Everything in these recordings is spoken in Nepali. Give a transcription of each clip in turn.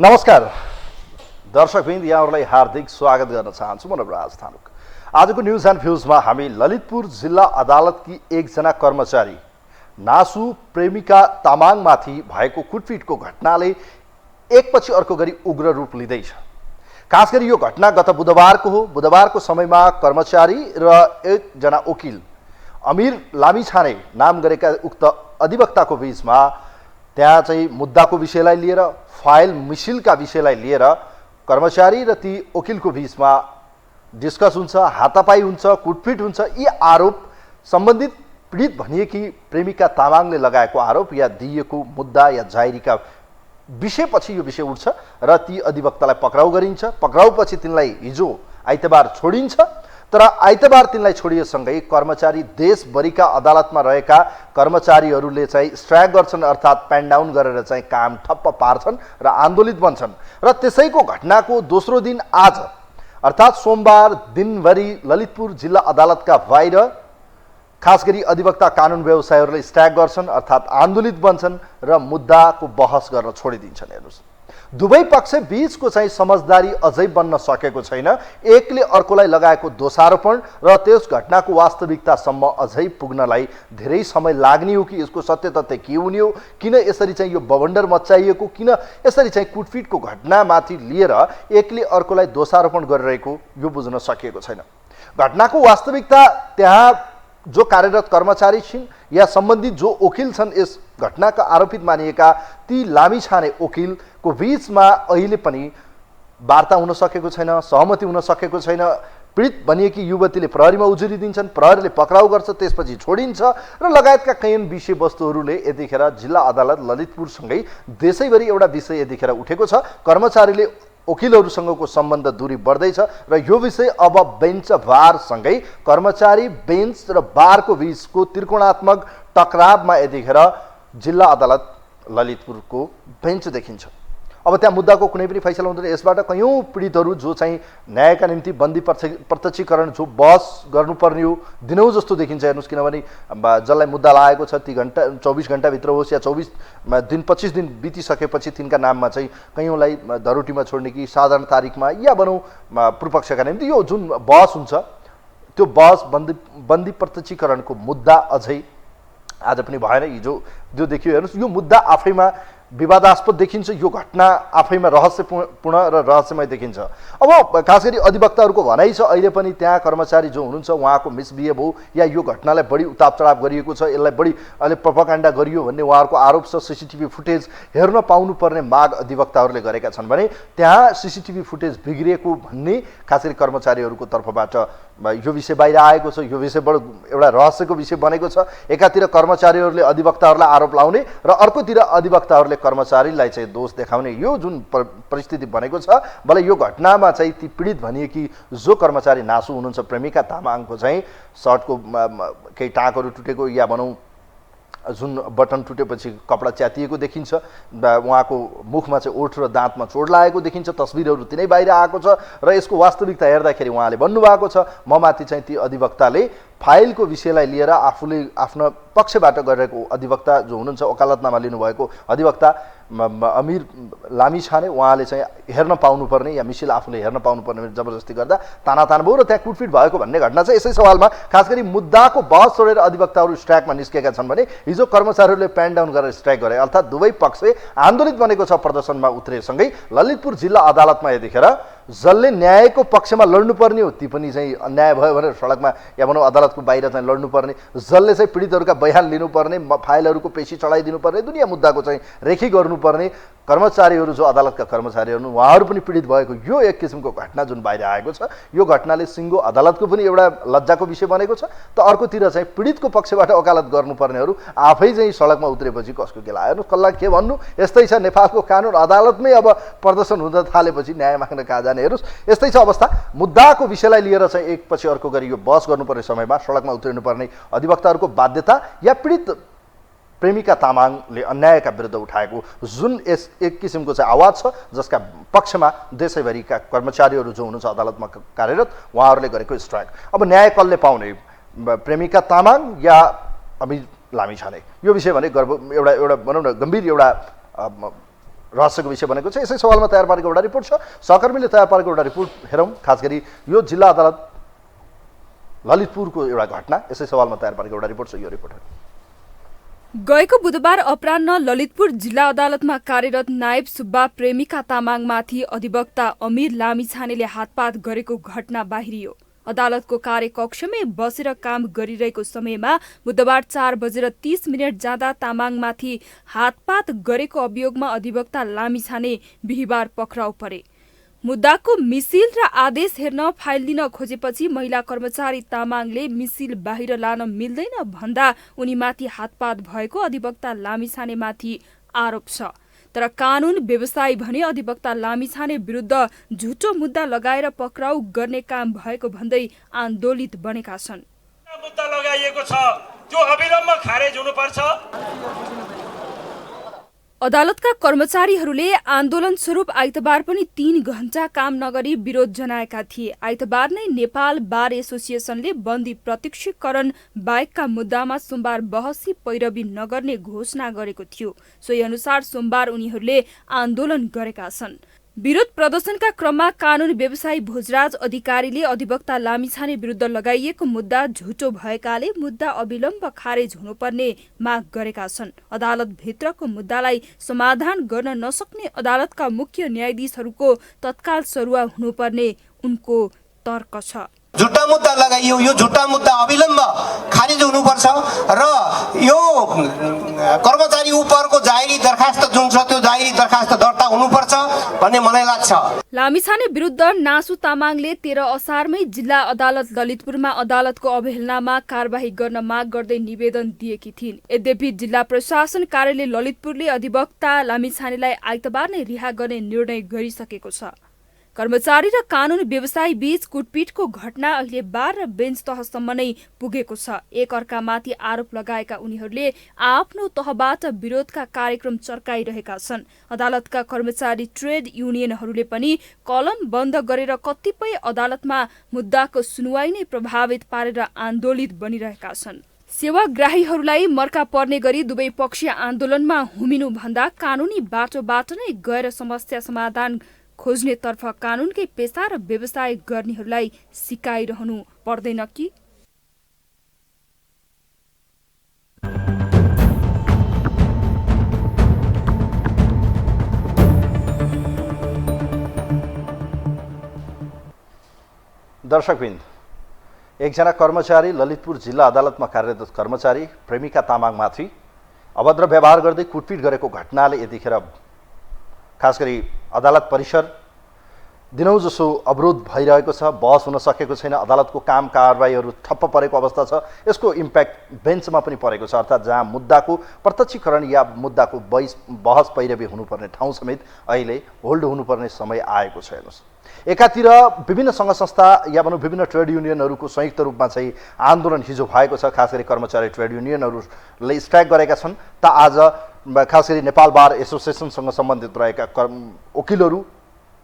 नमस्कार दर्शकवृन्द, यहाँहरूलाई हार्दिक स्वागत गर्न चाहन्छु। म नवराज थानुक। आजको न्यूज एन्ड भ्यूजमा हामी ललितपुर जिल्ला अदालतकी एकजना कर्मचारी नासु प्रेमिका तामाङमाथि भएको कुटपिटको घटनाले एकपछि अर्को गरी उग्र रूप लिँदैछ। खास गरी यो घटना गत बुधबारको हो। बुधबारको समयमा कर्मचारी र एकजना वकिल अमीर लामिछाने नाम गरेका उक्त अधिवक्ताको बीचमा त्यहाँ चाहिँ मुद्दाको विषयलाई लिएर, फाइल मिसिलका विषयलाई लिएर कर्मचारी र ती वकिलको बीचमा डिस्कस हुन्छ, हातापाई हुन्छ, कुटपिट हुन्छ। यी आरोप सम्बन्धित पीडित भनिएकी प्रेमिका तामाङले लगाएको आरोप या दिएको मुद्दा या जाहेरीका विषयपछि यो विषय उठ्छ र ती अधिवक्तालाई पक्राउ गरिन्छ। पक्राउपछि तिनलाई हिजो आइतबार छोडिन्छ। तर आइतबार तिनलाई छोडिएसँगै कर्मचारी देशभरिका अदालतमा रहेका कर्मचारीहरूले चाहिँ स्ट्राइक गर्छन्, अर्थात् प्यान डाउन गरेर चाहिँ काम ठप्प पार्छन् र आन्दोलित बन्छन्। र त्यसैको घटनाको दोस्रो दिन आज अर्थात् सोमबार दिनभरि ललितपुर जिल्ला अदालतका बाहिर खास गरी अधिवक्ता कानुन व्यवसायीहरूले स्ट्राइक गर्छन्, अर्थात् आन्दोलित बन्छन् र मुद्दाको बहस गर्न छोडिदिन्छन्। हेर्नुहोस्, दुवै पक्ष बीचको चाहिँ समझदारी अझै बन्न सकेको छैन। एकले अर्कोलाई लगाएको दोषारोपण र त्यस घटनाको वास्तविकतासम्म अझै पुग्नलाई धेरै समय लाग्ने हो कि यसको सत्य तथ्य के हुने हो, किन यसरी चाहिँ यो बवन्डर मच्चाइएको, किन यसरी चाहिँ कुटपिटको घटनामाथि लिएर एकले अर्कोलाई दोषारोपण गरिरहेको यो बुझ्न सकिएको छैन। घटनाको वास्तविकता त्यहाँ जो कार्यरत कर्मचारी छिन् या सम्बन्धित जो वकिल छन्, यस घटनाका आरोपित मानिएका ती लामिछाने वकिलको बीचमा अहिले पनि वार्ता हुन सकेको छैन, सहमति हुन सकेको छैन। पीडित भनिएकी युवतीले प्रहरीमा उजुरी दिन्छन्, प्रहरीले पक्राउ गर्छ, त्यसपछि छोडिन्छ र लगायतका कैयन विषयवस्तुहरूले यतिखेर जिल्ला अदालत ललितपुरसँगै देशैभरि एउटा विषय यतिखेर उठेको छ। कर्मचारीले वकिलहरूसँगको सम्बन्ध दूरी बढ्दैछ र यो विषय अब बेन्च बारसँगै कर्मचारी बेन्च र बारको बीचको त्रिकोणात्मक टकरावमा यतिखेर जिल्ला अदालत ललितपुरको बेन्च देखिन्छ। अब त्यहाँ मुद्दाको कुनै पनि फैसला हुँदैन। यसबाट कयौँ पीडितहरू जो चाहिँ न्यायका निम्ति बन्दी प्रत्यक्षीकरण जो बहस गर्नुपर्ने हो दिनौँ जस्तो देखिन्छ। हेर्नुहोस्, किनभने जसलाई मुद्दा लागेको छ ती 24 घण्टाभित्र होस् या 24 दिन 25 दिन बितिसकेपछि तिनका नाममा चाहिँ कयौँलाई धरोटीमा छोड्ने कि साधारण तारिकमा या भनौँ पूर्वपक्षका निम्ति यो जुन बहस हुन्छ त्यो बहस बन्दी प्रत्यक्षीकरणको मुद्दा अझै आज पनि भएन। हिजो जो देखियो, हेर्नुहोस्, यो मुद्दा आफैमा विवादास्पद देखिन्छ। यो घटना आफैमा रहस्यपूर्ण र रहस्यमय देखिन्छ। अब खास गरी अधिवक्ताहरूको भनाइ छ अहिले पनि त्यहाँ कर्मचारी जो हुनुहुन्छ उहाँको मिसबिहेभ हो या यो घटनालाई बढी उताप चढाव गरिएको छ, यसलाई बढी अहिले प्रोपागान्डा गरियो भन्ने उहाँहरूको आरोप छ। सीसीटीभी फुटेज हेर्न पाउनुपर्ने माग अधिवक्ताहरूले गरेका छन् भने त्यहाँ सीसीटीभी फुटेज बिग्रिएको भन्ने खास गरी कर्मचारीहरूको तर्फबाट यो विषय बाहिर आएको छ। यो विषयबाट एउटा रहस्यको विषय बनेको छ। एकातिर कर्मचारीहरूले अधिवक्ताहरूलाई आरोप लाउने र अर्कोतिर अधिवक्ताहरूले कर्मचारीलाई चाहिँ दोष देखाउने यो जुन परिस्थिति बनेको छ। भले यो घटनामा चाहिँ ती पीडित भनिएकी जो कर्मचारी नासु हुनुहुन्छ प्रेमिका तामाङको चाहिँ सर्टको केही टाँकहरू टुटेको या भनौँ जुन बटन टुटेपछि कपडा च्यातिएको देखिन्छ, उहाँको मुखमा चाहिँ ओठ र दाँतमा चोट लागेको देखिन्छ। तस्बिरहरू तिनै बाहिर आएको छ र यसको वास्तविकता हेर्दाखेरि उहाँले भन्नुभएको छ म माथि चाहिँ ती अधिवक्ताले फाइलको विषयलाई लिएर आफूले आफ्नो पक्षबाट गरिरहेको अधिवक्ता जो हुनुहुन्छ वकालतनामा लिनुभएको अधिवक्ता अमीर लामिछाने उहाँले चाहिँ हेर्न पाउनुपर्ने या मिसिल आफूले हेर्न पाउनुपर्ने जबरजस्ती गर्दा तानातान भयो र त्यहाँ कुटपिट भएको भन्ने घटना चाहिँ यसै सवालमा खास गरी मुद्दाको बहस छोडेर अधिवक्ताहरू स्ट्राइकमा निस्केका छन् भने हिजो कर्मचारीहरूले प्यान डाउन गरेर स्ट्राइक गरे, अर्थात् दुवै पक्ष आन्दोलित बनेको छ। प्रदर्शनमा उत्रेसँगै ललितपुर जिल्ला अदालतमा यतिखेर जसले न्यायको पक्षमा लड्नुपर्ने हो ती पनि चाहिँ अन्याय भयो भनेर सडकमा या भनौँ अदालतको बाहिर चाहिँ लड्नुपर्ने, जसले चाहिँ पीडितहरूका बयान लिनुपर्ने, फाइलहरूको पेशी चढाइदिनुपर्ने, दुनियाँ मुद्दाको चाहिँ रेखी गर्नुपर्ने कर्मचारीहरू जो अदालतका कर्मचारीहरू उहाँहरू पनि पीडित भएको यो एक किसिमको घटना जुन बाहिर आएको छ, यो घटनाले सिङ्गो अदालतको पनि एउटा लज्जाको विषय बनेको छ। त अर्कोतिर चाहिँ पीडितको पक्षबाट वकालत गर्नुपर्नेहरू आफै चाहिँ सडकमा उत्रेपछि कसको के लाग्यो? कसलाई के भन्नु? यस्तै छ नेपालको कानुन। अदालतमै अब प्रदर्शन हुन थालेपछि न्याय माग्न कहाँ जाने? हेर्नुहोस्, यस्तै छ अवस्था। मुद्दाको विषयलाई लिएर चाहिँ एकपछि अर्को गरी यो बहस गर्नुपर्ने समयमा सडकमा उत्रिनुपर्ने अधिवक्ताहरूको बाध्यता या पीडित प्रेमिका तामाङले अन्यायका विरुद्ध उठाएको जुन एक किसिमको चाहिँ आवाज छ जसका पक्षमा देशैभरिका कर्मचारीहरू जो हुनुहुन्छ अदालतमा कार्यरत उहाँहरूले गरेको स्ट्राइक। अब न्याय कसले पाउने? प्रेमिका तामाङ या अमीर लामिछाने? यो विषय भने एउटा भनौँ न गम्भीर एउटा रहस्यको विषय बनेको छ। यसै सवालमा तयार पारेको एउटा रिपोर्ट छ, सहकर्मीले तयार पारेको एउटा रिपोर्ट हेरौँ। खास गरी यो जिल्ला अदालत ललितपुरको एउटा घटना, यसै सवालमा तयार पारेको एउटा रिपोर्ट छ। यो रिपोर्ट गएको बुधबार अपराह्न ललितपुर जिल्ला अदालतमा कार्यरत नायब सुब्बा प्रेमिका तामाङमाथि अधिवक्ता अमीर लामिछानेले हातपात गरेको घटना बाहिरियो। अदालतको कार्यकक्षमै बसेर काम गरिरहेको समयमा बुधबार 4:30 जाँदा तामाङमाथि हातपात गरेको अभियोगमा अधिवक्ता लामिछाने बिहिबार पक्राउ परे। मुद्दाको मिसिल र आदेश हेर्न फाइल लिन खोजेपछि महिला कर्मचारी तामाङले मिसिल बाहिर लान मिल्दैन भन्दा उनीमाथि हातपात भएको अधिवक्ता लामिछानेमाथि आरोप छ। तर कानून व्यवसायी भने अधिवक्ता लामिछाने विरुद्ध झुटो मुद्दा लगाएर पक्राउ गर्ने काम भएको भन्दै आन्दोलित बनेका छन्। मुद्दा लगाइएको छ त्यो अविलम्ब खारेज हुनुपर्छ। अदालतका कर्मचारीहरूले आन्दोलन स्वरूप आइतबार पनि 3 घण्टा काम नगरी विरोध जनाएका थिए। आइतबार नै नेपाल बार एसोसिएसनले बन्दी प्रत्यक्षीकरण बाहेकका मुद्दामा सोमबार बहसी पैरवी नगर्ने घोषणा गरेको थियो। सोही अनुसार सोमबार उनीहरूले आन्दोलन गरेका छन्। विरोध प्रदर्शनका क्रममा कानून व्यवसायी भोजराज अधिकारीले अधिवक्ता लामिछाने विरुद्ध लगाइएको मुद्दा झुटो भएकाले मुद्दा अविलम्ब खारेज हुनुपर्ने माग गरेका छन्। अदालत भित्रको मुद्दालाई समाधान गर्न नसक्ने अदालतका मुख्य न्यायाधीशहरूको तत्काल सरुवा हुनुपर्ने उनको तर्क छ। झुट्टा मुद्दा लगाइयो, यो झुट्टा मुद्दा अविलम्ब खारिज हुनुपर्छ र यो कर्मचारी उपरको जाहेरी दरखास्त जुन छ त्यो जाहेरी दरखास्त दर्ता हुनुपर्छ भन्ने मलाई लाग्छ। लामिछाने विरुद्ध नासु तामाङले 13 असारमै जिल्ला अदालत ललितपुरमा अदालतको अवहेलनामा कारबाही गर्न माग गर्दै निवेदन दिएकी थिइन्। यद्यपि जिल्ला प्रशासन कार्यालय ललितपुरले अधिवक्ता लामिछानेलाई आइतबार नै रिहा गर्ने निर्णय गरिसकेको छ। कर्मचारी र कानून व्यवसायी बीच कुटपिटको घटना अहिले बार र बेन्च तहसम्म नै पुगेको छ। एक अर्कामाथि आरोप लगाएका उनीहरूले आफ्नो तहबाट विरोधका कार्यक्रम चर्काइरहेका छन्। अदालतका कर्मचारी ट्रेड युनियनहरूले पनि कलम बन्द गरेर कतिपय अदालतमा मुद्दाको सुनवाई नै प्रभावित पारेर आन्दोलित बनिरहेका छन्। सेवाग्राहीहरूलाई मर्का पर्ने गरी दुवै पक्षीय आन्दोलनमा हुमिनु भन्दा कानूनी बाटोबाट नै गएर समस्या समाधान खोज्नेतर्फ कानूनकै पेसा र व्यवसाय गर्नेहरूलाई सिकाइरहनु पर्दैन कि? दर्शकवृन्द, एकजना कर्मचारी ललितपुर जिल्ला अदालतमा कार्यरत कर्मचारी प्रेमिका तामाङमाथि अभद्र व्यवहार गर्दै कुटपिट गरेको घटनाले यतिखेर खास गरी अदालत परिसर दिनौजसो अवरोध भइरहेको छ। बहस हुन सकेको छैन। अदालतको काम कारबाहीहरू ठप्प परेको अवस्था छ। यसको इम्प्याक्ट बेन्चमा पनि परेको छ, अर्थात् जहाँ मुद्दाको प्रत्यक्षीकरण या मुद्दाको बहस पैरवी हुनुपर्ने ठाउँ समेत अहिले होल्ड हुनुपर्ने समय आएको छ। हेर्नुहोस्, एकातिर विभिन्न सङ्घ संस्था या भनौँ विभिन्न ट्रेड युनियनहरूको संयुक्त रूपमा चाहिँ आन्दोलन हिजो भएको छ। खास गरी कर्मचारी ट्रेड युनियनहरूले स्ट्राइक गरेका छन्। त आज खास गरी नेपाल बार एसोसिएसनसँग सम्बन्धित रहेका वकिलहरू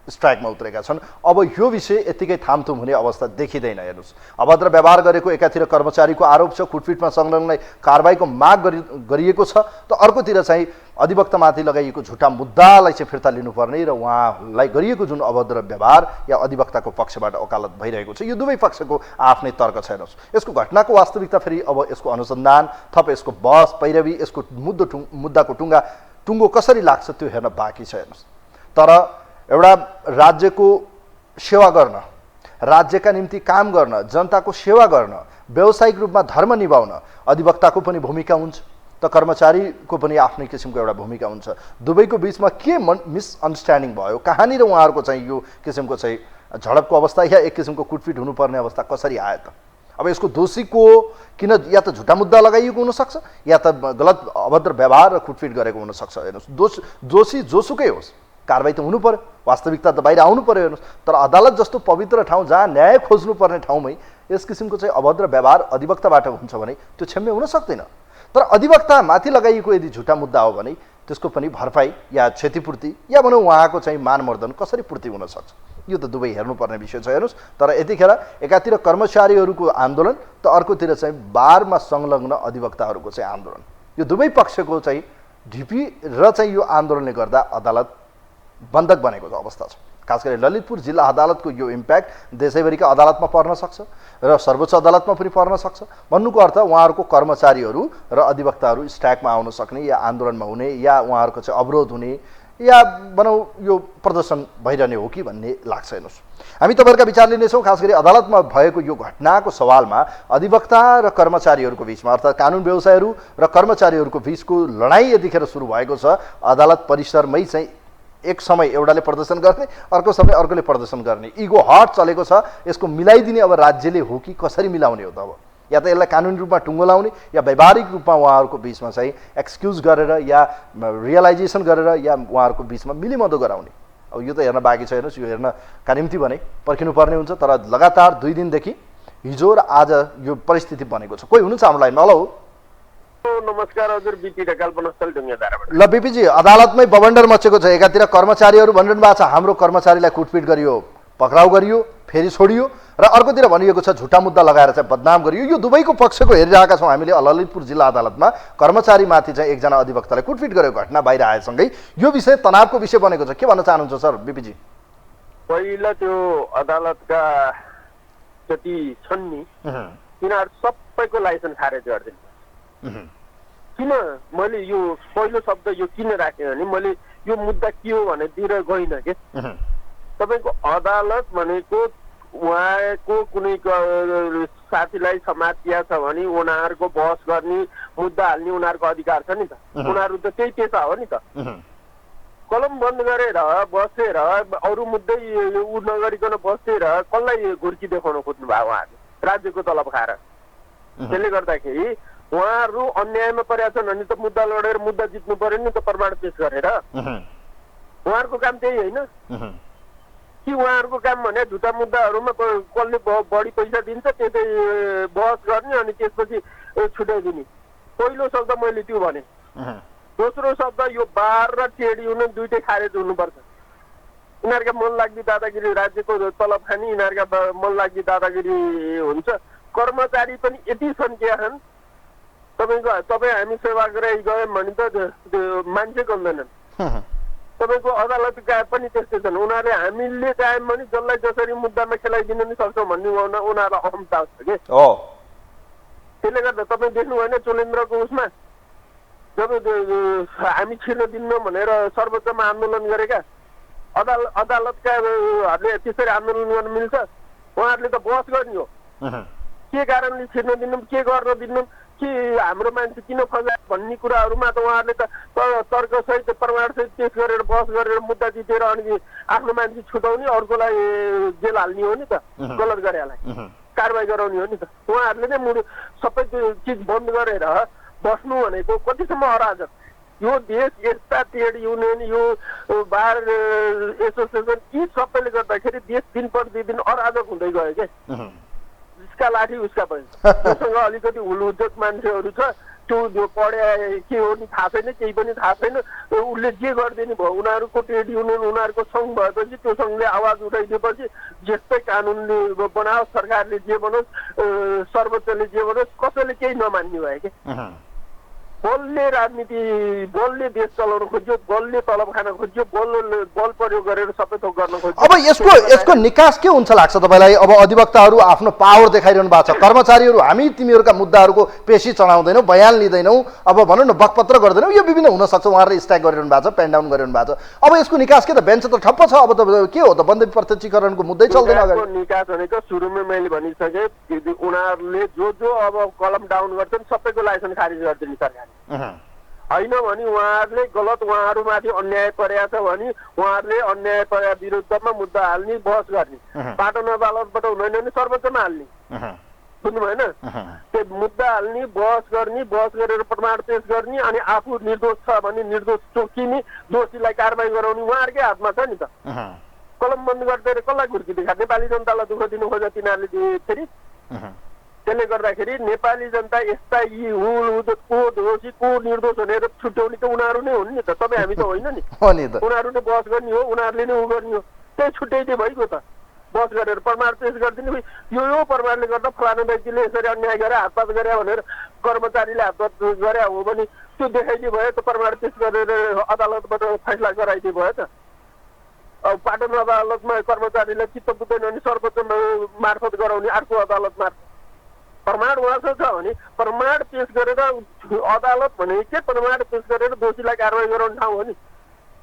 स्ट्राइकमा उत्रेका छन्। अब यो विषय यतिकै थामथुम हुने अवस्था देखिँदैन। हेर्नुहोस्, अभद्र व्यवहार गरेको एकातिर कर्मचारीको आरोप छ, कुटपिटमा संलग्नलाई कारबाहीको माग गरिएको छ, त अर्कोतिर चाहिँ अधिवक्तामाथि लगाइएको झुटा मुद्दालाई चाहिँ फिर्ता लिनुपर्ने र उहाँलाई गरिएको जुन अभद्र व्यवहार या अधिवक्ताको पक्षबाट वकालत भइरहेको छ, यो दुवै पक्षको आफ्नै तर्क छ। हेर्नुहोस्, यसको घटनाको वास्तविकता फेरि अब यसको अनुसन्धान, थप यसको बहस पैरवी, यसको मुद्दाको टुङ्गो कसरी लाग्छ त्यो हेर्न बाँकी छ। हेर्नुहोस्, तर एउटा राज्यको सेवा गर्न, राज्यका निम्ति काम गर्न, जनताको सेवा गर्न, व्यावसायिक रूपमा धर्म निभाउन अधिवक्ताको पनि भूमिका हुन्छ, त कर्मचारीको पनि आफ्नै किसिमको एउटा भूमिका हुन्छ। दुवैको बिचमा के मिसअन्डरस्ट्यान्डिङ भयो, कहाँनिर उहाँहरूको चाहिँ यो किसिमको चाहिँ झडपको अवस्था या एक किसिमको कुटपिट हुनुपर्ने अवस्था कसरी आयो त? अब यसको दोषीको किन या त झुटा मुद्दा लगाइएको हुनसक्छ या त गलत अभद्र व्यवहार र कुटपिट गरेको हुनसक्छ। हेर्नुहोस्, दोषी जोसुकै होस्, कारबाही त हुनु पर्यो, वास्तविकता त बाहिर आउनु पर्यो। हेर्नुहोस्, तर अदालत जस्तो पवित्र ठाउँ जहाँ न्याय खोज्नुपर्ने ठाउँमै यस किसिमको चाहिँ अभद्र व्यवहार अधिवक्ताबाट हुन्छ भने त्यो क्षम्य हुन सक्दैन। तर अधिवक्तामाथि लगाइएको यदि झुटा मुद्दा हो भने त्यसको पनि भरपाई या क्षतिपूर्ति या भनौँ उहाँको चाहिँ मानमर्दन कसरी पूर्ति हुन सक्छ, यो त दुवै हेर्नुपर्ने विषय छ। हेर्नुहोस्, तर यतिखेर एकातिर कर्मचारीहरूको आन्दोलन त अर्कोतिर चाहिँ बारमा संलग्न अधिवक्ताहरूको चाहिँ आन्दोलन, यो दुवै पक्षको चाहिँ ढिपी र चाहिँ यो आन्दोलनले गर्दा अदालत बन्धक बनेको अवस्था छ। खास गरी ललितपुर जिल्ला अदालतको यो इम्प्याक्ट देशैभरिका अदालतमा पर्न सक्छ र सर्वोच्च अदालतमा पनि पर्न सक्छ। भन्नुको अर्थ उहाँहरूको कर्मचारीहरू र अधिवक्ताहरू स्ट्राइकमा आउन सक्ने या आन्दोलनमा हुने या उहाँहरूको चाहिँ अवरोध हुने या भनौँ यो प्रदर्शन भइरहने हो कि भन्ने लाग्छ। हेर्नुहोस्, हामी तपाईँहरूका विचार लिनेछौँ। खास गरी अदालतमा भएको यो घटनाको सवालमा अधिवक्ता र कर्मचारीहरूको बिचमा अर्थात् कानुन व्यवसायीहरू र कर्मचारीहरूको बिचको लडाइँ यतिखेर सुरु भएको छ। अदालत परिसरमै चाहिँ एक समय एउटाले प्रदर्शन गर्ने, अर्को समय अर्कोले प्रदर्शन गर्ने, इगो हट चलेको छ। यसको मिलाइदिने अब राज्यले हो कि कसरी मिलाउने हो त? अब या त यसलाई कानुनी रूपमा टुङ्गो लाउने या वैवाहिक रूपमा उहाँहरूको बिचमा चाहिँ एक्सक्युज गरेर या रियलाइजेसन गरेर या उहाँहरूको बिचमा मिलिमदो गराउने। अब यो त हेर्न बाँकी छ। हेर्नुहोस्, यो हेर्न का निम्ति भने पर्खिनुपर्ने हुन्छ, तर लगातार 2 दिनदेखि हिजो र आज यो परिस्थिति बनेको छ। कोही हुनुहुन्छ हाम्रो लाइनमा? हेलो, नमस्कार हजुर, बिपी ढकाल बनस्थल ढुङ्गाधाराबाट। ल बिपीजी, अदालतमै बवन्डर मचेको छ। एकातिर कर्मचारीहरू भनिरहनु भएको छ हाम्रो कर्मचारीलाई कुटपिट गरियो, पक्राउ गरियो, फेरि छोडियो, र अर्कोतिर भनिएको छ झुटा मुद्दा लगाएर चाहिँ बदनाम गरियो। यो दुवैको पक्षको हेरिरहेका छौँ हामीले। ललितपुर जिल्ला अदालतमा कर्मचारीमाथि चाहिँ एकजना अधिवक्तालाई कुटपिट गरेको घटना बाहिर आएसँगै यो विषय तनावको विषय बनेको छ। के भन्न चाहनुहुन्छ सर बिपीजी? पहिला त्यो अदालतका जति छन् नि तिनीहरू सबैको लाइसेन्स खारेज गरिदिनु। किन मैले यो पहिलो शब्द यो किन राखेँ भने मैले यो मुद्दा के हो भनेतिर गइनँ के। तपाईँको अदालत भनेको उहाँको कुनै साथीलाई समातिया छ भने उनीहरूको बहस गर्ने, मुद्दा हाल्ने उनीहरूको अधिकार छ नि त। उनीहरू त त्यही पेसा हो नि त। कलम बन्द गरेर बसेर अरू मुद्दै उ नगरिकन बसेर कसलाई घुर्की देखाउन खोज्नु भयो उहाँहरूले? राज्यको तलब खाएर। त्यसले गर्दाखेरि उहाँहरू अन्यायमा परेका छन् भने त मुद्दा लडेर मुद्दा जित्नु पर्यो नि त, प्रमाण पेश गरेर। उहाँहरूको काम त्यही होइन कि? उहाँहरूको काम भने झुटा मुद्दाहरूमा कसले बढी पैसा दिन्छ त्यसै बहस गर्ने अनि त्यसपछि छुट्याइदिने। पहिलो शब्द मैले त्यो भने। दोस्रो शब्द यो बार र ट्रेड युनियन दुइटै खारेज हुनुपर्छ। यिनीहरूका मनलाग्दी दादागिरी, राज्यको तलब खाने यिनीहरूका मनलाग्दी दादागिरी हुन्छ। कर्मचारी पनि यति सङ्ख्या छन्, तपाईँ हामी सेवाग्राही गयौँ भने त मान्छे गन्दैनन्। तपाईँको अदालतका पनि त्यस्तै छन्। उनीहरूले हामीले चाह्यौँ भने जसलाई जसरी मुद्दामा खेलाइदिन नि सक्छौँ भन्ने उनीहरूलाई अहमता छ कि। त्यसले गर्दा तपाईँ देख्नु भएन चोलेन्द्रको उसमा जब हामी छिर्न दिन्नौँ भनेर सर्वोच्चमा आन्दोलन गरेका अदालतकाहरूले त्यसरी आन्दोलन गर्न मिल्छ? उहाँहरूले त बहस गर्ने हो। के कारणले छिर्न दिन्नौँ, के गर्न दिन्नौँ, कि हाम्रो मान्छे किन फसायो भन्ने कुराहरूमा त उहाँहरूले त तर्कसहित प्रमाणसहित पेश गरेर बहस गरेर मुद्दा जितेर अनि आफ्नो मान्छे छुटाउने, अर्कोलाई जेल हाल्ने हो नि त। गलत गरेलाई कारवाही गराउने हो नि त। उहाँहरूले नै सबै चिज बन्द गरेर बस्नु भनेको कतिसम्म अराजक? यो देश यस्ता ट्रेड युनियन, यो बार एसोसिएसन, यी सबैले गर्दाखेरि देश दिन प्रतिदिन अराजक हुँदै गयो क्या। उसका लाठी उसका पनि। त्योसँग अलिकति हुलुजक मान्छेहरू छ, त्यो पढे के हो नि थाहा छैन, केही पनि थाहा छैन। उसले जे गरिदिने भयो, उनीहरूको ट्रेड युनियन उनीहरूको सङ्घ भएपछि त्यो सङ्घले आवाज उठाइदिएपछि जस्तै कानुनले बनाओस्, सरकारले जे बनोस्, सर्वोच्चले जे बनोस्, कसैले केही नमान्ने भयो क्या। बलले राजनीति, बलले देश चलाउन खोज्यो, बलले तलब खान खोज्यो, बल प्रयोग गरेर सबै थोक गर्न खोज्यो। अब यसको निकास के हुन्छ लाग्छ तपाईँलाई? अब अधिवक्ताहरू आफ्नो पावर देखाइरहनु भएको छ, कर्मचारीहरू हामी तिमीहरूका मुद्दाहरूको पेशी चढाउँदैनौँ, बयान लिँदैनौँ, अब भनौँ न बकपत्र गर्दैनौँ, यो विभिन्न हुनसक्छ। उहाँहरूले स्ट्राइक गरिरहनु भएको छ, पेन डाउन गरिरहनु भएको छ। अब यसको निकास के त? बेन्च त ठप्प छ। अब त के हो त? बन्द प्रत्यक्षीकरणको मुद्दै चल्दैन अगाडि। निकास भनेको सुरुमै मैले भनिसकेँ, उनीहरूले जो अब कलम डाउन गर्छन् सबैको लाइसेन्स खारिज गरिदिने सरकारले। होइन भने उहाँहरूले गलत, उहाँहरूमाथि अन्याय परेको छ भने उहाँहरूले अन्याय परे विरुद्धमा मुद्दा हाल्ने, बहस गर्ने। पाटन अदालतबाट हुँदैन भने सर्वोच्चमा हाल्ने। बुझ्नु भएन? त्यो मुद्दा हाल्ने, बहस गर्ने, बहस गरेर प्रमाण पेश गर्ने, अनि आफू निर्दोष छ भने निर्दोष चोकिने, दोषीलाई कारवाही गराउने उहाँहरूकै हातमा छ नि त। कलम बन्द गरिदिएर कसलाई घुर्की देखा? नेपाली जनतालाई दुःख दिनु खोज तिनीहरूले फेरि। त्यसले गर्दाखेरि नेपाली जनता यस्ता यी को दोषी को निर्दोष भनेर छुट्याउने त उनीहरू नै हुन् नि त। तपाईँ हामी त होइन नि। उनीहरू नै बहस गर्ने हो, उनीहरूले नै उ गर्ने हो। त्यही छुट्याइदिए भइगयो त। बहस गरेर प्रमाण पेश गरिदिने, यो प्रमाणले गर्दा फलानु व्यक्तिले यसरी अन्याय गरे, हातपात गरे भनेर कर्मचारीले हातपात गरे हो भने त्यो देखाइदिए भयो त, प्रमाण पेश गरेर अदालतबाट फैसला गराइदिए भयो त। अब पाटन अदालतमा कर्मचारीलाई चित्त बुझ्दैन भने सर्वोच्च मार्फत गराउने अर्को अदालत मार्फत। प्रमाण उहाँसँग छ भने प्रमाण पेश गरेर अदालत भने के प्रमाण पेश गरेर दोषीलाई कारवाही गराउने ठाउँ हो नि,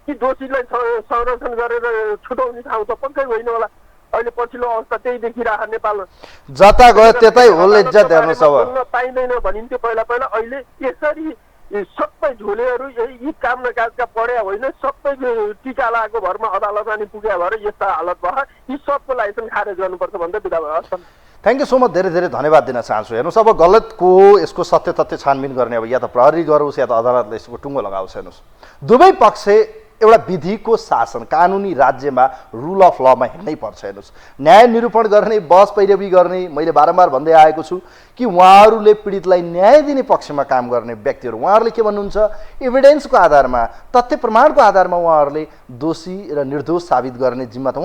कि दोषीलाई संरक्षण गरेर छुटाउने ठाउँ त पक्कै होइन होला। अहिले पछिल्लो अवस्था त्यही देखिरहेको नेपालमा, जता गयो त्यतै हुल इज्जत हेर्नुहोस्। अब पाइँदैन भनिन्थ्यो पहिला पहिला, अहिले यसरी सबै झोलेहरू यी काम न काजका पढ्या होइन, सबै टिका लगाएको भरमा अदालत अनि पुग्या भएर यस्ता हालत भयो। यी सबको लाइसेन्स खारेज गर्नुपर्छ भन्दै बिदा भयो। थ्याङ्क यू सो मच, धेरै धेरै धन्यवाद दिन चाहन्छु। हेर्नुहोस् अब गलतको यसको सत्य तथ्य छानबिन गर्ने अब या त प्रहरी गरोस् या त अदालतले यसको टुङ्गो लगाओस्। हेर्नुहोस् दुवै पक्ष एउटा विधिको शासन कानुनी राज्यमा रुल अफ लमा हिँड्नै पर्छ। हेर्नुहोस् न्याय निरूपण गर्ने बहस पैरवी गर्ने मैले बारम्बार भन्दै आएको छु कि उहाँहरूले पीडितलाई न्याय दिने पक्षमा काम गर्ने व्यक्तिहरू उहाँहरूले के भन्नुहुन्छ, एभिडेन्सको आधारमा तथ्य प्रमाणको आधारमा उहाँहरूले दोषी र निर्दोष साबित गर्ने जिम्मा त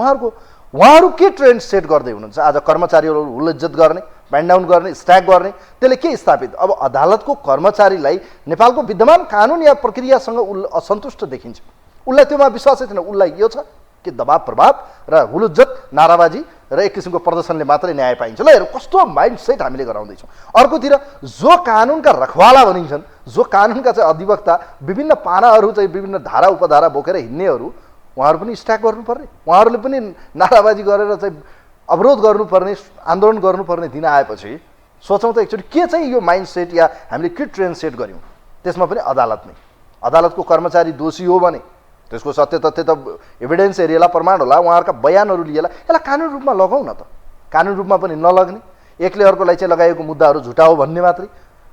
उहाँहरू के ट्रेन्ड सेट गर्दै हुनुहुन्छ। आज कर्मचारीहरू हुल इज्जत गर्ने, ब्यान्ड डाउन गर्ने, स्ट्याक गर्ने, त्यसले के स्थापित। अब अदालतको कर्मचारीलाई नेपालको विद्यमान कानुन या प्रक्रियासँग असन्तुष्ट देखिन्छ, उसलाई त्योमा विश्वासै छैन। उसलाई यो छ कि दबाब प्रभाव र हुलुज्जत नाराबाजी र एक किसिमको प्रदर्शनले मात्रै न्याय पाइन्छ। ल हेर कस्तो माइन्ड सेट हामीले गराउँदैछौँ। अर्कोतिर जो कानुनका रखवाला भनिन्छन्, जो कानुनका चाहिँ अधिवक्ता, विभिन्न पानाहरू चाहिँ विभिन्न धारा उपधारा बोकेर हिँड्नेहरू, उहाँहरू पनि स्ट्याक गर्नुपर्ने, उहाँहरूले पनि नाराबाजी गरेर चाहिँ अवरोध गर्नुपर्ने, आन्दोलन गर्नुपर्ने दिन आएपछि सोचौँ त एकचोटि के चाहिँ यो माइन्ड सेट या हामीले के ट्रेन्ड सेट गऱ्यौँ। त्यसमा पनि अदालतको कर्मचारी दोषी हो भने त्यसको सत्य तथ्य त एभिडेन्स हेरिएला, प्रमाण होला, उहाँहरूका बयानहरू लिएला, यसलाई कानुन रूपमा लगाउँ न त। कानुन रूपमा पनि नलग्ने, एकले अर्कोलाई चाहिँ लगाएको मुद्दाहरू झुटा हो भन्ने मात्रै,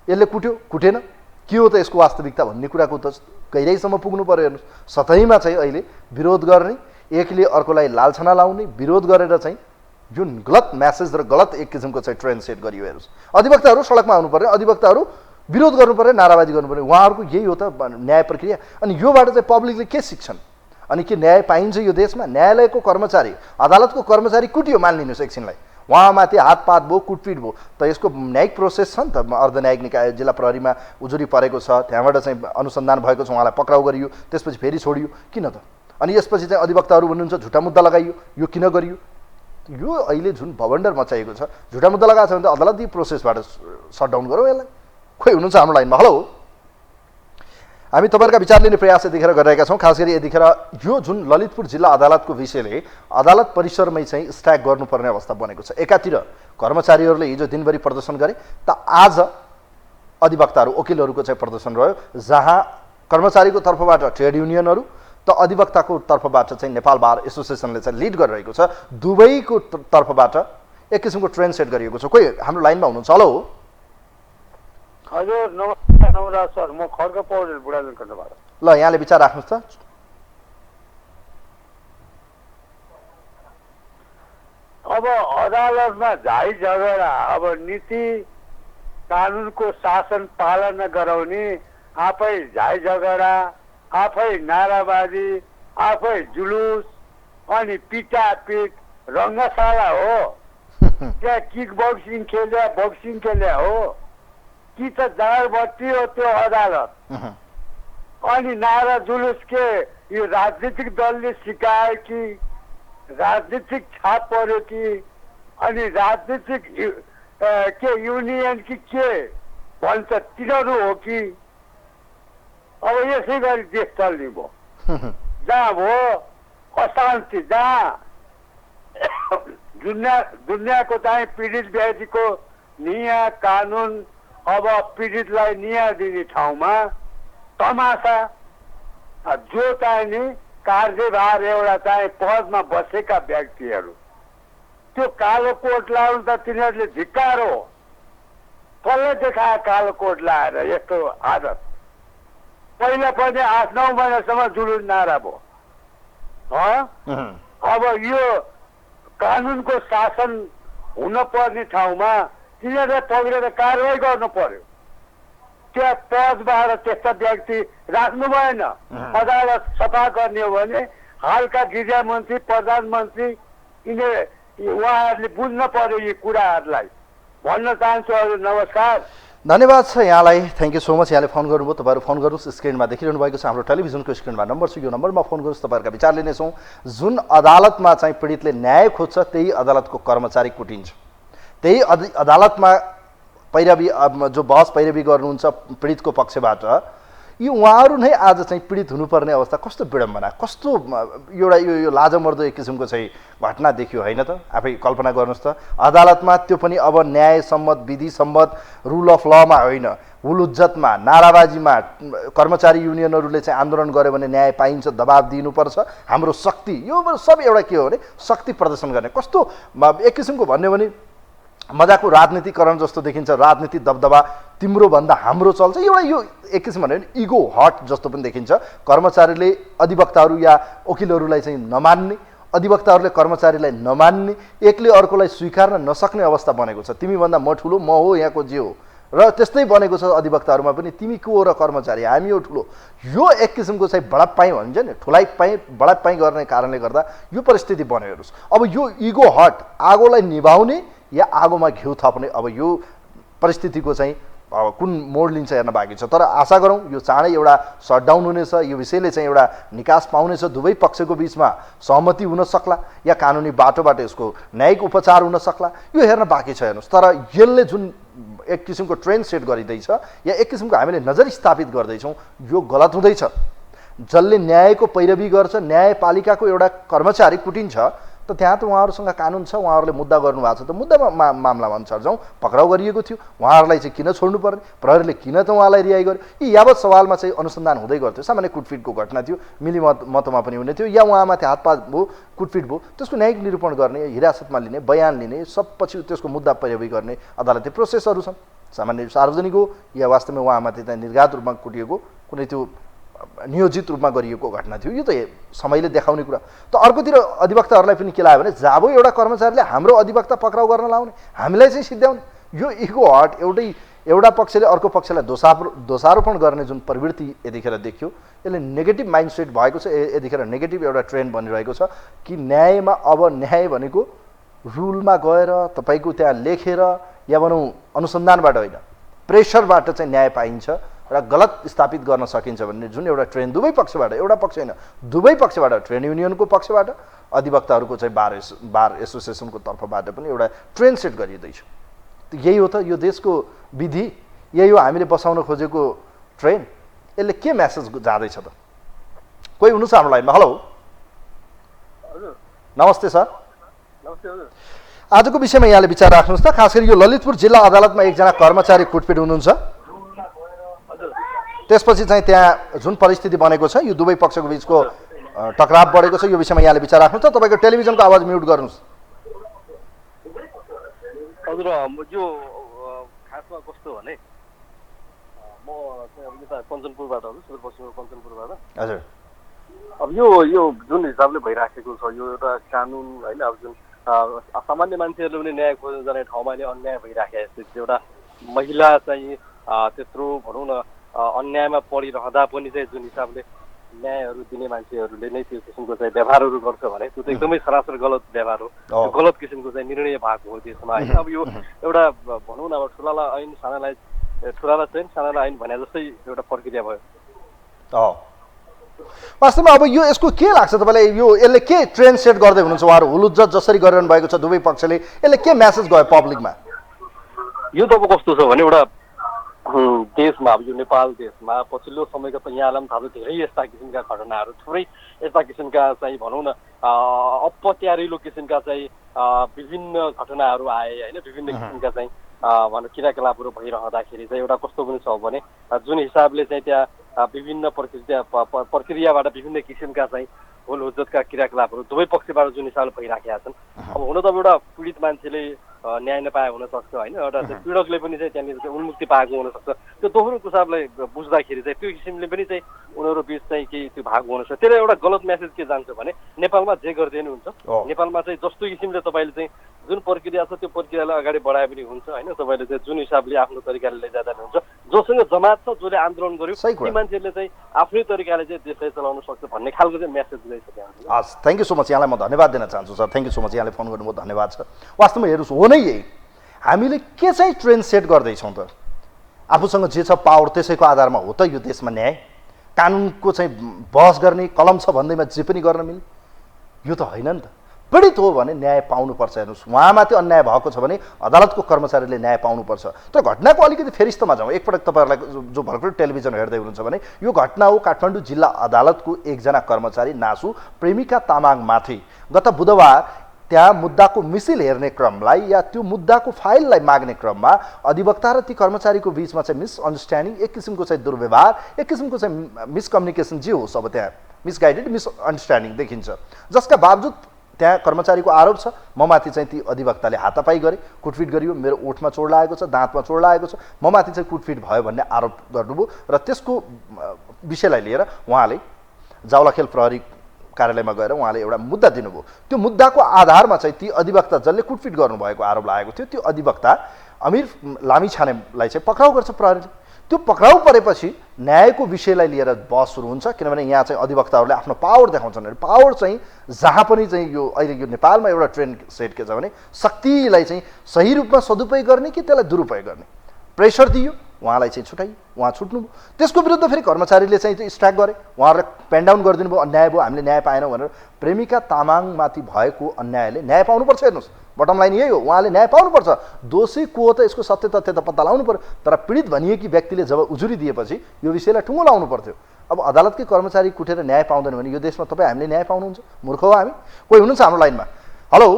यसले कुटेन, के हो त यसको वास्तविकता भन्ने कुराको त गहिराइसम्म पुग्नु पर्यो। हेर्नुहोस् सतैमा चाहिँ अहिले विरोध गर्ने, एकले अर्कोलाई लालछना लाउने, विरोध गरेर चाहिँ जुन गलत म्यासेज र गलत एक किसिमको चाहिँ ट्रेन्ड सेट गरियो। हेर्नुहोस् अधिवक्ताहरू सडकमा आउनुपर्ने, अधिवक्ताहरू विरोध गर्नुपर्ने, नाराबाजी गर्नुपर्ने, उहाँहरूको यही हो त न्याय प्रक्रिया। अनि योबाट चाहिँ पब्लिकले के सिक्छन् अनि के न्याय पाइन्छ यो देशमा। न्यायालयको कर्मचारी, अदालतको कर्मचारी कुटियो मानिलिनुहोस् एकछिनलाई, उहाँमाथि हातपात भयो, कुटपिट भयो, त यसको न्यायिक प्रोसेस छ नि त। अर्धन्यायिक निकाय जिल्ला प्रहरीमा उजुरी परेको छ, त्यहाँबाट चाहिँ अनुसन्धान भएको छ, उहाँलाई पक्राउ गरियो, त्यसपछि फेरि छोडियो, किन त। अनि यसपछि चाहिँ अधिवक्ताहरू भन्नुहुन्छ झुटा मुद्दा लगाइयो, यो किन गरियो। यो अहिले जुन भवन्डर मचाइएको छ, झुटा मुद्दा लगाएको छ भने त अदालती प्रोसेसबाट सटडाउन गरौँ यसलाई। खोइ हुनुहुन्छ हाम्रो लाइनमा। हेलो, हामी तपाईँहरूका विचार लिने प्रयास यतिखेर गरिरहेका छौँ। खास गरी यतिखेर यो जुन ललितपुर जिल्ला अदालतको विषयले अदालत परिसरमै चाहिँ स्ट्याक गर्नुपर्ने अवस्था बनेको छ। एकातिर कर्मचारीहरूले हिजो दिनभरि प्रदर्शन गरे, त आज अधिवक्ताहरू वकिलहरूको चाहिँ प्रदर्शन रह्यो, जहाँ कर्मचारीको तर्फबाट ट्रेड युनियनहरू त अधिवक्ताको तर्फबाट चाहिँ नेपाल बार एसोसिएसनले चाहिँ लिड गरिरहेको छ। दुवैको तर्फबाट एक किसिमको ट्रेन्ड सेट गरिएको छ। कोही हाम्रो लाइनमा हुनुहुन्छ। हेलो हजुर, नमस्कार नवराज सर, म खड्ग पौडेल बुढाजनखण्डबाट। ल यहाँले विचार राख्नुहोस् त। अब अदालतमा झाइ झगडा, अब नीति कानुनको शासन पालना गराउने, आफै झाइ झगडा, आफै नाराबाजी, आफै जुलुस अनि पिटापिट रङ्गशाला हो। त्यहाँ किक बक्सिङ खेल्या, बक्सिङ खेल्या हो कि त जाँडबत्ती हो त्यो अदालत। अनि नारा जुलुस के यो राजनीतिक दलले सिकायो कि राजनीतिक छाप पर्यो कि अनि राजनीतिक के युनियन कि के भन्छ तिनीहरू हो कि। अब यसै गरी देश चल्ने भयो। जहाँ भयो अशान्ति, जहाँ दुनियाँको चाहिँ पीडित व्यक्तिको न्याय कानुन, अब पीडितलाई न्याय दिने ठाउँमा तमासा, जो चाहिँ नि कार्यभार एउटा चाहिँ पदमा बसेका व्यक्तिहरू, त्यो कालो कोट लाउनु त तिनीहरूले धिक्कार हो। कसले देखायो कालो कोट लाएर यस्तो आदत। पहिला पनि 8-9 महिनासम्म जुलुस नारा भयो। अब यो कानुनको शासन हुनपर्ने ठाउँमा तिनीहरूले पक्रेर कारवाही गर्नु पर्यो। त्यहाँ पदबाट त्यस्ता व्यक्ति राख्नु भएन। अदालत सफा गर्ने हो भने हालका गृहमन्त्री, प्रधानमन्त्री उहाँहरूले बुझ्न पर्यो यी कुराहरूलाई। भन्न चाहन्छु। हजुर नमस्कार। धन्यवाद छ यहाँलाई, थ्याङ्क यू सो मच। यहाँले फोन गर्नुभयो, तपाईँहरू फोन गर्नुहोस्। स्क्रिनमा देखिरहनु भएको छ हाम्रो टेलिभिजनको स्क्रिनमा नम्बर छ, यो नम्बरमा फोन गर्नुहोस्, तपाईँहरूका विचार लिनेछौँ। जुन अदालतमा चाहिँ पीडितले न्याय खोज्छ त्यही अदालतको कर्मचारी कुटिन्छ, त्यही अदालतमा पैरवी जो बहस पैरवी गर्नुहुन्छ पीडितको पक्षबाट, यो उहाँहरू नै आज चाहिँ पीडित हुनुपर्ने अवस्था कस्तो विडम्बना, कस्तो एउटा यो लाजमर्दो एक किसिमको चाहिँ घटना देखियो होइन त? आफै कल्पना गर्नुहोस् त। अदालतमा त्यो पनि अब न्याय सम्मत विधि सम्मत रुल अफ लमा होइन, हुलुज्जतमा नाराबाजीमा कर्मचारी युनियनहरूले चाहिँ आन्दोलन गर्यो भने न्याय पाइन्छ, दबाब दिनुपर्छ, हाम्रो शक्ति, यो सब एउटा के हो भने शक्ति प्रदर्शन गर्ने। कस्तो एक किसिमको भन्यो भने मजाको राजनीतिकरण जस्तो देखिन्छ, राजनीति दबदबा तिम्रो भन्दा हाम्रो चल्छ, एउटा यो एक किसिम भन्यो भने इगो हट जस्तो पनि देखिन्छ। कर्मचारीले अधिवक्ताहरू या वकिलहरूलाई चाहिँ नमान्ने, अधिवक्ताहरूले कर्मचारीलाई नमान्ने, एकले अर्कोलाई स्वीकार्न नसक्ने अवस्था बनेको छ। तिमीभन्दा म ठुलो, म हो यहाँको जे हो, र त्यस्तै बनेको छ अधिवक्ताहरूमा पनि, तिमी को हो र कर्मचारी हामी हो ठुलो। यो एक किसिमको चाहिँ बडापाई भन्छ नि, बडापाई गर्ने कारणले गर्दा यो परिस्थिति बन्यो। हेर्नुहोस्, अब यो इगो हट आगोलाई निभाउने या आगोमा घिउ थप्ने, अब यो परिस्थितिको चाहिँ कुन मोड लिन्छ हेर्न बाँकी छ। तर आशा गरौँ यो चाँडै एउटा सटडाउन हुनेछ, यो विषयले चाहिँ एउटा निकास पाउनेछ, दुवै पक्षको बिचमा सहमति हुन सक्ला या कानुनी बाटोबाट यसको न्यायिक उपचार हुन सक्ला, यो हेर्न बाँकी छ। हेर्नुहोस्, तर यसले जुन एक किसिमको ट्रेन्ड सेट गरिँदैछ या एक किसिमको हामीले नजर स्थापित गर्दैछौँ, यो गलत हुँदैछ। जसले न्यायको पैरवी गर्छ, न्यायपालिकाको एउटा कर्मचारी कुटिन्छ, त त्यहाँ त उहाँहरूसँग कानुन छ, उहाँहरूले मुद्दा गर्नुभएको छ, त मुद्दामा मामला अनुसार जाउँ। पक्राउ गरिएको थियो, उहाँहरूलाई चाहिँ किन छोड्नु पर्ने, प्रहरीले किन त उहाँलाई रिहाई गर्यो, यी यावत सवालमा चाहिँ अनुसन्धान हुँदै गर्थ्यो। सामान्य कुटपिटको घटना थियो, मिलिमतमा पनि हुने थियो, या उहाँमाथि हातपात भयो, कुटपिट भयो, त्यसको न्यायिक निरूपण गर्ने, हिरासतमा लिने, बयान लिने, सब पछि त्यसको मुद्दा पैरवी गर्ने अदालती प्रोसेसहरू छन्। सामान्य सार्वजनिक हो या वास्तवमा उहाँमाथि चाहिँ निर्घात रूपमा कुटिएको कुनै त्यो नियोजित रूपमा गरिएको घटना थियो, यो त समयले देखाउने कुरा। त अर्कोतिर अधिवक्ताहरूलाई पनि के लाग्यो भने जाबो एउटा कर्मचारीले हाम्रो अधिवक्ता पक्राउ गर्न लाउने, हामीलाई चाहिँ सिद्ध्याउने, यो इगो हट एउटा पक्षले अर्को पक्षलाई दोषारोपण गर्ने जुन प्रवृत्ति यतिखेर देखियो, यसले नेगेटिभ माइन्डसेट भएको छ। यतिखेर नेगेटिभ एउटा ट्रेन्ड बनिरहेको छ कि न्यायमा अब न्याय भनेको रुलमा गएर तपाईँको त्यहाँ लेखेर या भनौँ अनुसन्धानबाट होइन, प्रेसरबाट चाहिँ न्याय पाइन्छ र गलत स्थापित गर्न सकिन्छ भन्ने जुन एउटा ट्रेन्ड दुवै पक्षबाट, एउटा पक्ष होइन दुवै पक्षबाट, ट्रेड युनियनको पक्षबाट, अधिवक्ताहरूको चाहिँ बार एसोसिएसनको तर्फबाट पनि एउटा ट्रेन्ड सेट गरिँदैछ। यही हो त यो देशको विधि, यही हो हामीले बसाउन खोजेको ट्रेन्ड। यसले के मेसेज जाँदैछ त? कोही हुनुहुन्छ हाम्रो लाइनमा? हेलो, नमस्ते सर। आजको विषयमा यहाँले विचार राख्नुहोस् त। खास गरी यो ललितपुर जिल्ला अदालतमा एकजना कर्मचारी कुटपिट हुनुहुन्छ, त्यसपछि चाहिँ त्यहाँ जुन परिस्थिति बनेको छ, यो दुवै पक्षको बिचको टकराव बढेको छ, यो विषयमा यहाँले विचार राख्नुहोस् त। तपाईँको टेलिभिजनको आवाज म्युट गर्नुहोस्। हजुर, यो खासमा कस्तो भने म चाहिँ अब यता कञ्चनपुरबाट हो, सुदूरपश्चिमको कञ्चनपुरबाट। हजुर, अब यो जुन हिसाबले भइराखेको छ, यो एउटा कानुन होइन, अब जुन सामान्य मान्छेहरूले पनि न्याय खोज्न जाने ठाउँमा अहिले अन्याय भइराखेको छ। एउटा महिला चाहिँ त्यत्रो भनौँ न अन्यायमा परिरहँदा पनि चाहिँ जुन हिसाबले न्यायहरू दिने मान्छेहरूले नै त्यो किसिमको चाहिँ व्यवहारहरू गर्छ भने त्यो त एकदमै सरासर गलत व्यवहार हो, गलत किसिमको चाहिँ निर्णय भएको हो देशमा होइन। अब यो एउटा भनौँ न अब ठुलालाई ऐन सानालाई ऐन भने जस्तै एउटा प्रक्रिया भयो। वास्तवमा अब यो यसको के लाग्छ तपाईँलाई, यसले के ट्रेन्ड सेट गर्दै हुनुहुन्छ उहाँहरू? हुलुज्जत जसरी गरिरहनु भएको छ दुवै पक्षले, यसले के मेसेज गयो पब्लिकमा? यो त अब कस्तो छ भने एउटा देशमा, अब यो नेपाल देशमा पछिल्लो समयको त यहाँलाई पनि थाहा छ धेरै यस्ता किसिमका घटनाहरू, थुप्रै यस्ता किसिमका चाहिँ भनौँ न अपत्यारिलो किसिमका चाहिँ विभिन्न घटनाहरू आए होइन, विभिन्न किसिमका चाहिँ भनौँ क्रियाकलापहरू भइरहँदाखेरि चाहिँ एउटा कस्तो पनि छ भने जुन हिसाबले चाहिँ त्यहाँ विभिन्न प्रक्रियाबाट विभिन्न किसिमका चाहिँ हुल हुज्जतका क्रियाकलापहरू दुवै पक्षबाट जुन हिसाबले भइराखेका छन्। अब हुन त एउटा पीडित मान्छेले न्याय नपाए हुनसक्छ होइन, एउटा पीडकले पनि चाहिँ त्यहाँनिर चाहिँ उन्मुक्ति पाएको हुनसक्छ। त्यो दोहोरो कुसाबलाई बुझ्दाखेरि चाहिँ त्यो किसिमले पनि चाहिँ उनीहरू बिच चाहिँ केही त्यो भएको हुनसक्छ। त्यसले एउटा गलत मेसेज के जान्छ भने नेपालमा जे गर्दै नि हुन्छ, नेपालमा चाहिँ जस्तो किसिमले तपाईँले चाहिँ जुन प्रक्रिया छ त्यो प्रक्रियालाई अगाडि बढाए पनि हुन्छ होइन, तपाईँले चाहिँ जुन हिसाबले आफ्नो तरिकाले लैजाँदा पनि हुन्छ। जोसँग जमात छ, जसले आन्दोलन गर्यो, ती मान्छेहरूले चाहिँ आफ्नै तरिकाले चाहिँ देशलाई चलाउन सक्छ भन्ने खालको चाहिँ मेसेज दिँदैछ त्यहाँ। हस्, थ्याङ्क यू सो मच। यहाँलाई म धन्यवाद दिन चाहन्छु sir, thank you so much. यहाँले फोन गर्नुभयो, धन्यवाद छ। वास्तवमा हेर्नुहोस्, हो नै यही, हामीले के चाहिँ ट्रेन्ड सेट गर्दैछौँ त? आफूसँग जे छ पावर त्यसैको आधारमा हो त यो देशमा न्याय? कानुनको चाहिँ बहस गर्ने कलम छ भन्दैमा जे पनि गर्न मिल्ने? यो त होइन नि त। पीडित हो भने न्याय पाउनुपर्छ। हेर्नुहोस्, उहाँमाथि अन्याय भएको छ भने अदालतको कर्मचारीले न्याय पाउनुपर्छ। तर घटनाको अलिकति फेरिस्तमा जाउँ। एकपटक तपाईँहरूलाई जो भर्खर टेलिभिजन हेर्दै हुनुहुन्छ भने यो घटना हो काठमाडौँ जिल्ला अदालतको एकजना कर्मचारी नासु प्रेमिका तामाङमाथि गत बुधबार त्यहाँ मुद्दाको मिसिल हेर्ने क्रमलाई या त्यो मुद्दाको फाइललाई माग्ने क्रममा अधिवक्ता र ती कर्मचारीको बिचमा चाहिँ मिसअन्डरस्ट्यान्डिङ, एक किसिमको चाहिँ दुर्व्यवहार, एक किसिमको चाहिँ मिसकम्युनिकेसन जे होस्, अब त्यहाँ मिसगाइडेड मिसअन्डरस्ट्यान्डिङ देखिन्छ। जसका बावजुद त्यहाँ कर्मचारीको आरोप छ ममाथि चाहिँ ती अधिवक्ताले हातापाई गरे, कुटपिट गरियो, मेरो ओठमा चोट लागेको छ, दाँतमा चोट लागेको छ, ममाथि चाहिँ कुटपिट भयो भन्ने आरोप गर्नुभयो। र त्यसको विषयलाई लिएर उहाँले जावलाखेल प्रहरी कार्यालयमा गएर उहाँले एउटा मुद्दा दिनुभयो। त्यो मुद्दाको आधारमा चाहिँ ती अधिवक्ता जसले कुटपिट गर्नुभएको आरोप लागेको थियो त्यो अधिवक्ता अमिर लामिछानेलाई चाहिँ पक्राउ गर्छ प्रहरीले। त्यो पक्राउ परेपछि न्यायको विषयलाई लिएर बहस सुरु हुन्छ, किनभने यहाँ चाहिँ अधिवक्ताहरूले आफ्नो पावर देखाउँछन्। पावर चाहिँ जहाँ पनि चाहिँ यो अहिले यो नेपालमा एउटा ट्रेन्ड सेट के छ भने शक्तिलाई चाहिँ सही रूपमा सदुपयोग गर्ने कि त्यसलाई दुरुपयोग गर्ने। प्रेसर दियो, उहाँलाई चाहिँ छुटाइयो, उहाँ छुट्नुभयो। त्यसको विरुद्ध फेरि कर्मचारीले चाहिँ स्ट्राइक गरे, उहाँहरूले पेन डाउन गरिदिनु भयो, अन्याय भयो, हामीले न्याय पाएनौँ भनेर। प्रेमिका तामाङमाथि भएको अन्यायले न्याय पाउनुपर्छ। हेर्नुहोस्, बटम लाइन यही हो, उहाँले न्याय पाउनुपर्छ। दोषी को हो त यसको सत्य तथ्य त पत्ता लगाउनु पर्यो। तर पीडित भनिएकी व्यक्तिले जब उजुरी दिएपछि यो विषयलाई टुङ्गो लाउनु पर्थ्यो। अब अदालतकै कर्मचारी कुटेर न्याय पाउँदैन भने यो देशमा तपाईँ हामीले न्याय पाउनुहुन्छ? मूर्ख हो हामी? कोही हुनुहुन्छ हाम्रो लाइनमा? हेलो,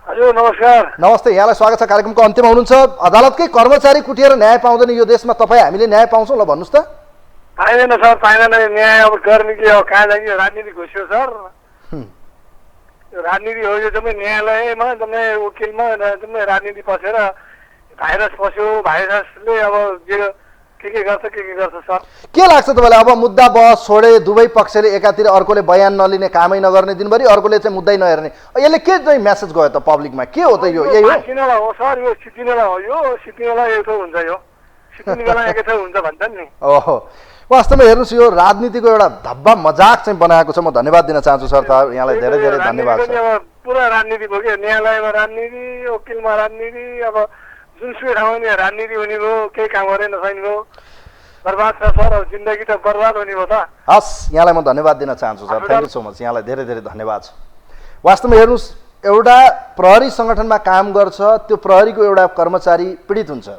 हजुर नमस्कार। नमस्ते, यहाँलाई स्वागत छ। कार्यक्रमको अन्त्यमा हुनुहुन्छ। अदालतकै कर्मचारी कुटेर न्याय पाउँदैन यो देशमा, तपाईँ हामीले न्याय पाउँछौँ? ल भन्नुहोस् त। पाइँदैन सर, पाइँदैन। न्याय अब गर्ने कि अब कहाँ जाने? राजनीति घुस्यो सर, राजनीति हो यो। जम्मै न्यायालयमा, जम्मै वकिलमा, जम्मै राजनीति पसेर भाइरस पस्यो। भाइरसले अब के गर्छ सर? के लाग्छ तपाईँलाई? अब मुद्दा बहस छोडे, दुवै पक्षले एकातिर अर्कोले बयान नलिने, कामै नगर्ने, दिनभरि अर्कोले चाहिँ मुद्दै नहेर्ने, यसले के चाहिँ मेसेज गयो त पब्लिकमा? के हो त यो? यही हो सितिनेला हो सर, यो सितिनेला हो। यो सितिनेला एउटो हुन्छ, यो सितिने बेला एकै ठाउँ हुन्छ भन्छन् नि। ओहो, वास्तवमा हेर्नुहोस्, यो राजनीतिको एउटा धब्बा मजाक चाहिँ बनाएको छ। म धन्यवाद दिन चाहन्छु सर, यहाँलाई धेरै धेरै धन्यवाद छ। पुरा राजनीति भयो कि, न्यायालयमा राजनीति, वकिलमा राजनीति, अब जुनसुकै ठाउँमा नि राजनीति हुने भयो, केही काम गरे नसक्ने भयो, बर्बाद छ सर। अब जिन्दगी त बर्बाद हुने भयो त। हस्, यहाँलाई म धन्यवाद दिन चाहन्छु sir, thank you so much, यहाँलाई धेरै धेरै धन्यवाद छ। वास्तवमा हेर्नुहोस्, एउटा प्रहरी सङ्गठनमा काम गर्छ, त्यो प्रहरीको एउटा कर्मचारी पीडित हुन्छ।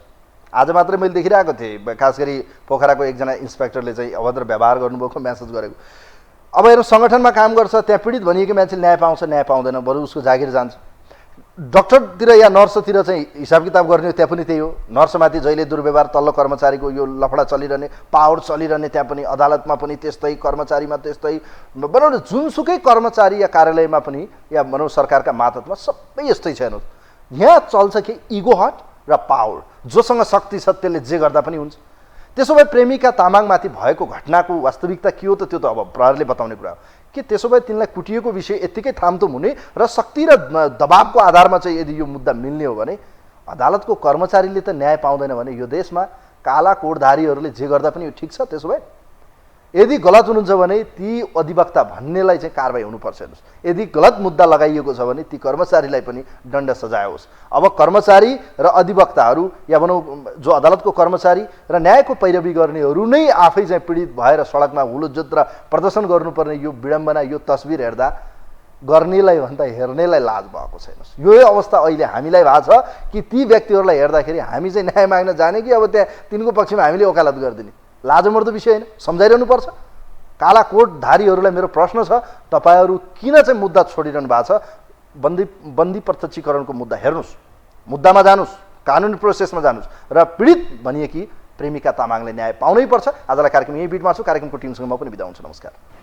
आज मात्रै मैले देखिरहेको थिएँ, खास गरी पोखराको एकजना इन्सपेक्टरले चाहिँ अभद्र व्यवहार गर्नुभएको मेसेज गरेको। अब हेर्नु, सङ्गठनमा काम गर्छ, त्यहाँ पीडित भनिएको मान्छेले न्याय पाउँछ, न्याय पाउँदैन, बरु उसको जागिर जान्छ। डक्टरतिर या नर्सतिर चाहिँ हिसाब किताब गर्ने हो, त्यहाँ पनि त्यही हो। नर्समाथि जहिले दुर्व्यवहार, तल्लो कर्मचारीको यो लफडा चलिरहने, पावर चलिरहने, त्यहाँ पनि अदालतमा पनि त्यस्तै, कर्मचारीमा त्यस्तै, भनौँ न जुनसुकै कर्मचारी या कार्यालयमा पनि या भनौँ सरकारका मातहतमा सबै यस्तै छैन। यहाँ चल्छ कि इगो हट र पावर, जोसँग शक्ति छ त्यसले जे गर्दा पनि हुन्छ। त्यसो भए प्रेमिका तामाङमाथि भएको घटनाको वास्तविकता के हो त? त्यो त अब प्रहरीले बताउने कुरा हो कि त्यसो भए तिनलाई कुटिएको विषय यत्तिकै थामथुम हुने र शक्ति र दबावको आधारमा चाहिँ यदि यो मुद्दा मिल्ने हो भने अदालतको कर्मचारीले त न्याय पाउँदैन भने यो देशमा काला कोडधारीहरूले जे गर्दा पनि यो ठिक छ? त्यसो भए यदि गलत हुनुहुन्छ भने ती अधिवक्ता भन्नेलाई चाहिँ कारबाही हुनुपर्छ। हेर्नुहोस्, यदि गलत मुद्दा लगाइएको छ भने ती कर्मचारीलाई पनि दण्ड सजाय होस्। अब कर्मचारी र अधिवक्ताहरू या भनौँ जो अदालतको कर्मचारी र न्यायको पैरवी गर्नेहरू नै आफै चाहिँ पीडित भएर सडकमा हुलुजुत र प्रदर्शन गर्नुपर्ने यो विडम्बना, यो तस्बिर हेर्दा गर्नेलाई भन्दा हेर्नेलाई लाज भएको छैन। यो अवस्था अहिले हामीलाई भएको छ कि ती व्यक्तिहरूलाई हेर्दाखेरि हामी चाहिँ न्याय माग्न जाने कि अब त्यहाँ तिनको पक्षमा हामीले वकालत गरिदिने? लाजमर्दो विषय होइन, सम्झाइरहनु पर्छ। काला कोटधारीहरूलाई मेरो प्रश्न छ, तपाईँहरू किन चाहिँ मुद्दा छोडिरहनु भएको छ? बन्दी प्रत्यक्षीकरणको मुद्दा हेर्नुहोस्, मुद्दामा जानुहोस्, कानुनी प्रोसेसमा जानुहोस् र पीडित भनिएकी प्रेमिका तामाङले न्याय पाउनै पर्छ। आजलाई कार्यक्रम यही बिटमा छु। कार्यक्रमको टिमसँग म पनि बिदा हुन्छु। नमस्कार।